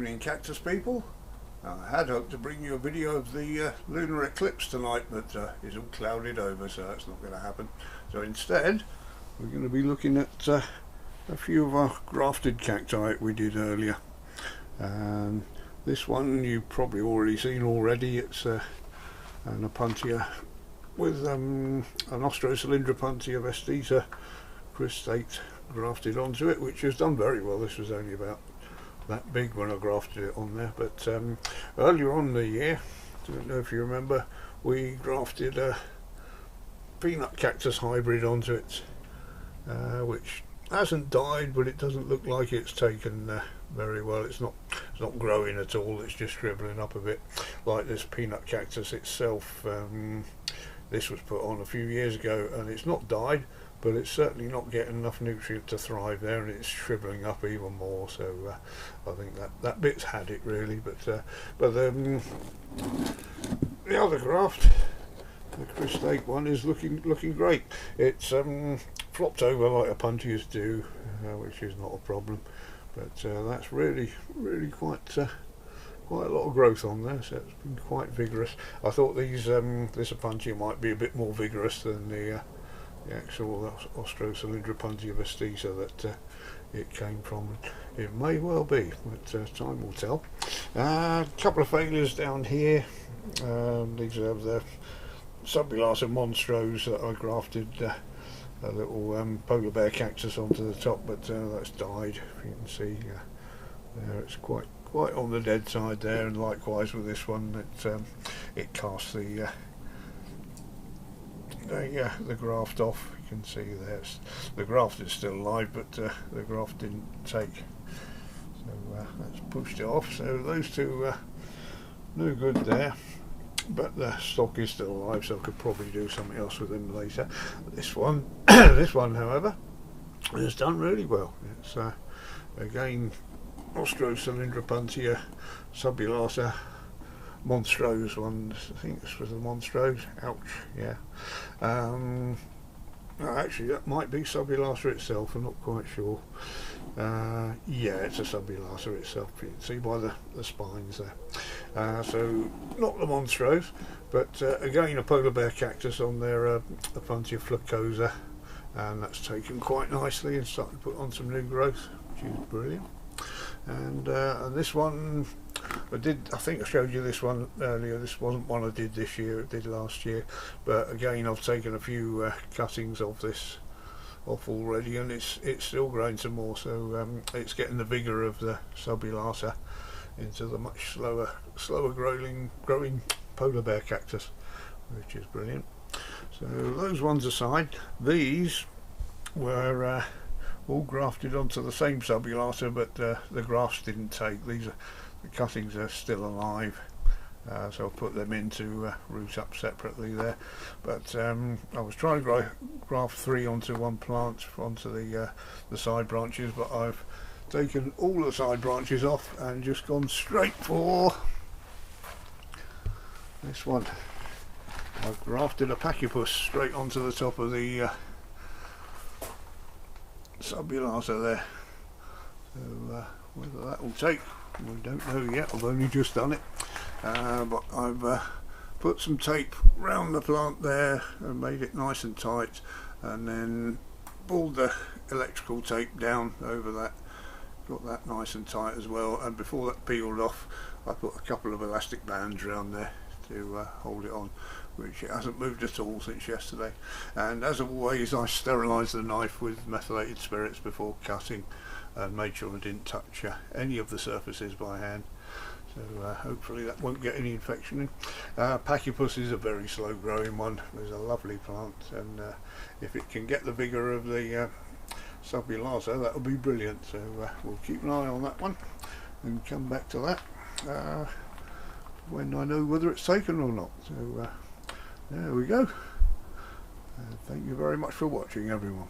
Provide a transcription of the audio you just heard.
evening, Cactus people. I had hoped to bring you a video of the lunar eclipse tonight, but it's all clouded over, so that's not going to happen. So instead, we're going to be looking at a few of our grafted cacti we did earlier. This one you've probably already seen already. It's an Opuntia with an Austrocylindropuntia vestita cristae grafted onto it, which has done very well. This was only about that big when I grafted it on there, but earlier on in the year, I don't know if you remember, we grafted a peanut cactus hybrid onto it, which hasn't died, but it doesn't look like it's taken very well. It's not growing at all. It's just shriveling up a bit, like this peanut cactus itself. This was put on a few years ago, and it's not died, but it's certainly not getting enough nutrient to thrive there, and it's shriveling up even more. So I think that bit's had it really. But the other graft, the cristae one, is looking great. It's flopped over like Opuntias do, which is not a problem. But that's really quite a lot of growth on there, so it's been quite vigorous. I thought this Opuntia might be a bit more vigorous than the actual Austrocylindropuntia vestita that it came from. It may well be, but time will tell. A couple of failures down here. These are the Subulata monstros that I grafted a little polar bear cactus onto the top, but that's died. If you can see there, it's quite on the dead side there, and likewise with this one, it cast the graft off. You can see there the graft is still alive, but the graft didn't take, so that's pushed it off. So those two no good there, but the stock is still alive, so I could probably do something else with them later. This one this one, however, has done really well. It's again Austrocylindropuntia subulata monstros ones. I think this was the monstros. Ouch, yeah. Actually, that might be subulata itself. I'm not quite sure. Yeah, it's a subulata itself. You can see by the spines there. So not the monstros, but again a polar bear cactus on there, Opuntia flacosa, and that's taken quite nicely and starting to put on some new growth, which is brilliant. And this one, I think I showed you this one earlier. This wasn't one I did this year, I did last year, but again I've taken a few cuttings of this off already, and it's still growing some more, so it's getting the vigour of the subulata into the much slower growing polar bear cactus, which is brilliant. So those ones aside, these were all grafted onto the same subulata, but the grafts didn't take. The cuttings are still alive, so I'll put them in to root up separately there. But I was trying to graft 3 onto one plant onto the side branches, but I've taken all the side branches off and just gone straight for this one. I've grafted a pachypus straight onto the top of the subulata there. So whether that will take, we don't know yet. I've only just done it, but I've put some tape round the plant there and made it nice and tight, and then pulled the electrical tape down over that, got that nice and tight as well. And before that peeled off, I put a couple of elastic bands around there to hold it on, which it hasn't moved at all since yesterday. And as always, I sterilised the knife with methylated spirits before cutting, and made sure I didn't touch any of the surfaces by hand, so hopefully that won't get any infection in. Pachypus is a very slow growing one. It's a lovely plant, and if it can get the vigour of the subulata, that will be brilliant. So we'll keep an eye on that one and come back to that when I know whether it's taken or not. So there we go. Thank you very much for watching, everyone.